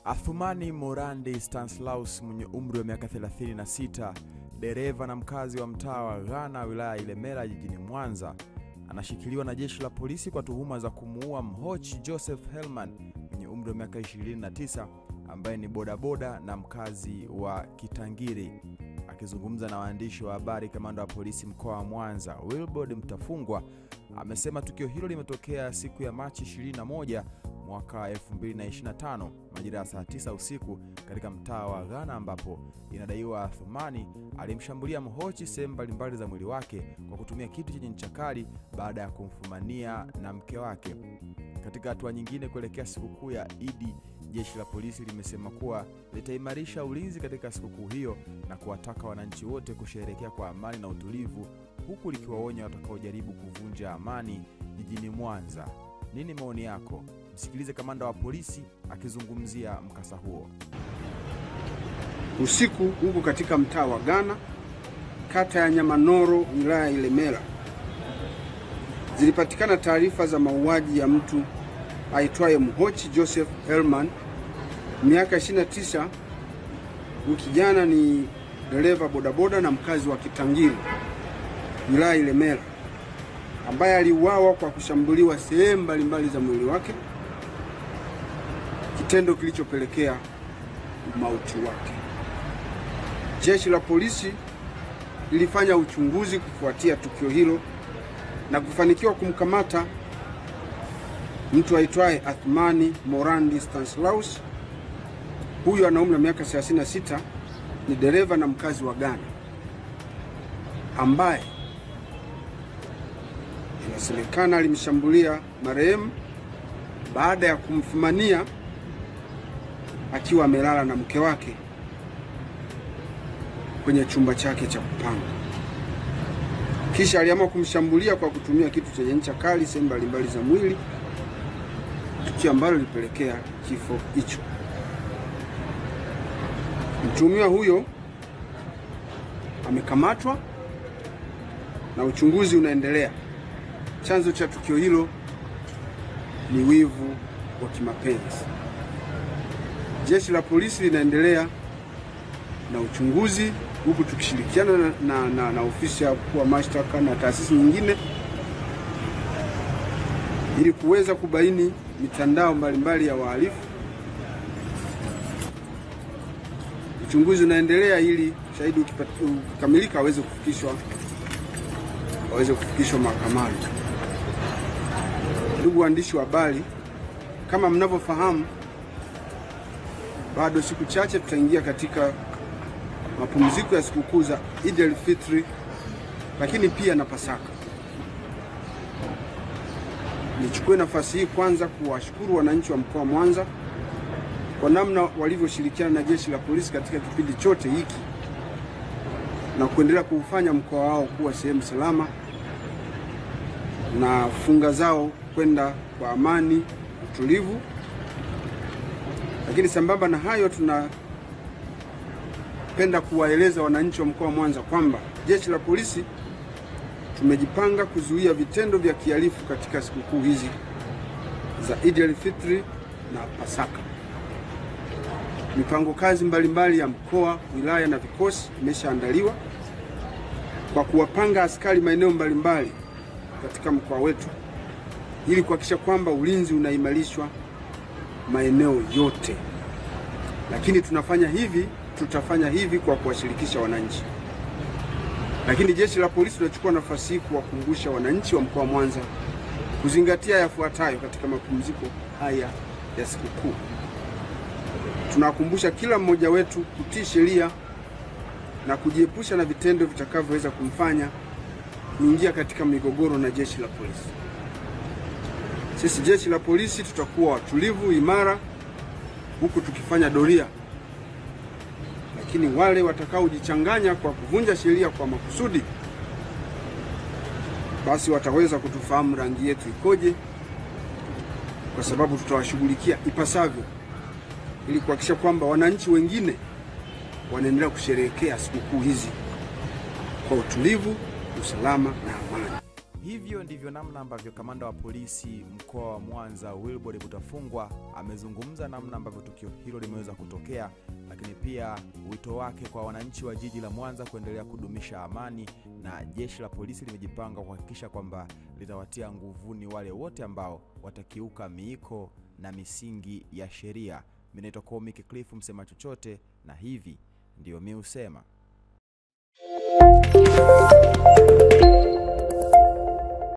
Athumani Morandi Stanislaus mwenye umri wa miaka 36, dereva na mkazi wa mtaa wa Ghana wilaya Ilemela jijini Mwanza, anashikiliwa na jeshi la polisi kwa tuhuma za kumuua Mhochi Joseph Helman mwenye umri wa miaka 29 ambaye ni bodaboda na mkazi wa Kitangiri. Akizungumza na waandishi wa habari, kamanda wa polisi mkoa wa Mwanza Wilbord Mtafungwa amesema tukio hilo limetokea siku ya Machi 21 mwaka 2025 majira ya saa 9 usiku katika mtaa wa Ghana, ambapo inadaiwa Athumani alimshambulia Mhochi sehemu mbalimbali za mwili wake kwa kutumia kitu chenye ncha kali baada ya kumfumania na mke wake. Katika hatua nyingine, kuelekea sikukuu ya Idi, jeshi la polisi limesema kuwa litaimarisha ulinzi katika sikukuu hiyo na kuwataka wananchi wote kusherehekea kwa amani na utulivu, huku likiwaonya watakaojaribu kuvunja amani jijini Mwanza. Nini maoni yako? Msikilize kamanda wa polisi akizungumzia mkasa huo. Usiku huko katika mtaa wa Ghana, kata ya Nyamanoro, wilaya Ilemela, zilipatikana taarifa za mauaji ya mtu aitwaye Mhochi Joseph Helman, miaka 29. Kijana ni dereva bodaboda na mkazi wa Kitangiri, wilaya Ilemela, ambaye aliuawa kwa kushambuliwa sehemu mbalimbali za mwili wake, kitendo kilichopelekea mauti wake. Jeshi la polisi lilifanya uchunguzi kufuatia tukio hilo na kufanikiwa kumkamata mtu aitwaye Athumani Morandi Stanislaus. Huyu ana umri wa miaka 36, ni dereva na mkazi wa Ghana, ambaye inasemekana alimshambulia marehemu baada ya kumfumania akiwa amelala na mke wake kwenye chumba chake cha kupanga. Kisha aliamua kumshambulia kwa kutumia kitu chenye ncha kali sehemu mbalimbali za mwili, tukio ambalo lilipelekea kifo hicho. Mtuhumiwa huyo amekamatwa na uchunguzi unaendelea. Chanzo cha tukio hilo ni wivu wa kimapenzi. Jeshi la polisi linaendelea na uchunguzi, huku tukishirikiana na ofisi ya mkuu wa mashtaka na taasisi nyingine ili kuweza kubaini mitandao mbalimbali ya wahalifu. Uchunguzi unaendelea ili shahidi ukikamilika aweze kufikishwa mahakamani. Ndugu waandishi wa habari, kama mnavyofahamu, bado siku chache tutaingia katika mapumziko ya sikukuu za Eid al-Fitr, lakini pia na Pasaka. Nichukue nafasi hii kwanza kuwashukuru wananchi wa mkoa wa Mwanza kwa namna walivyoshirikiana na jeshi la polisi katika kipindi chote hiki na kuendelea kuufanya mkoa wao kuwa sehemu salama na funga zao kwenda kwa amani, utulivu. Lakini sambamba na hayo, tunapenda kuwaeleza wananchi wa mkoa wa Mwanza kwamba jeshi la polisi tumejipanga kuzuia vitendo vya kihalifu katika sikukuu hizi za Eid al-Fitr na Pasaka. Mipango kazi mbalimbali ya mkoa, wilaya na vikosi imeshaandaliwa kwa kuwapanga askari maeneo mbalimbali katika mkoa wetu ili kuhakikisha kwamba ulinzi unaimarishwa maeneo yote. Lakini tutafanya hivi kwa kuwashirikisha wananchi. Lakini jeshi la polisi tunachukua nafasi hii kuwakumbusha wananchi wa mkoa wa Mwanza kuzingatia yafuatayo katika mapumziko haya ya sikukuu. Tunakumbusha kila mmoja wetu kutii sheria na kujiepusha na vitendo vitakavyoweza kumfanya kuingia katika migogoro na jeshi la polisi. Sisi jeshi la polisi tutakuwa watulivu, imara, huku tukifanya doria. Lakini wale watakaojichanganya kwa kuvunja sheria kwa makusudi, basi wataweza kutufahamu rangi yetu ikoje, kwa sababu tutawashughulikia ipasavyo ili kuhakikisha kwamba wananchi wengine wanaendelea kusherehekea sikukuu hizi kwa utulivu, usalama na amani. Hivyo ndivyo namna ambavyo kamanda wa polisi mkoa wa Mwanza Wilbrod Butafungwa amezungumza namna ambavyo tukio hilo limeweza kutokea, lakini pia wito wake kwa wananchi wa jiji la Mwanza kuendelea kudumisha amani, na jeshi la polisi limejipanga kuhakikisha kwamba litawatia nguvuni wale wote ambao watakiuka miiko na misingi ya sheria. Mimi naitwa Comic Cliff, msema chochote, na hivi ndio mimi husema.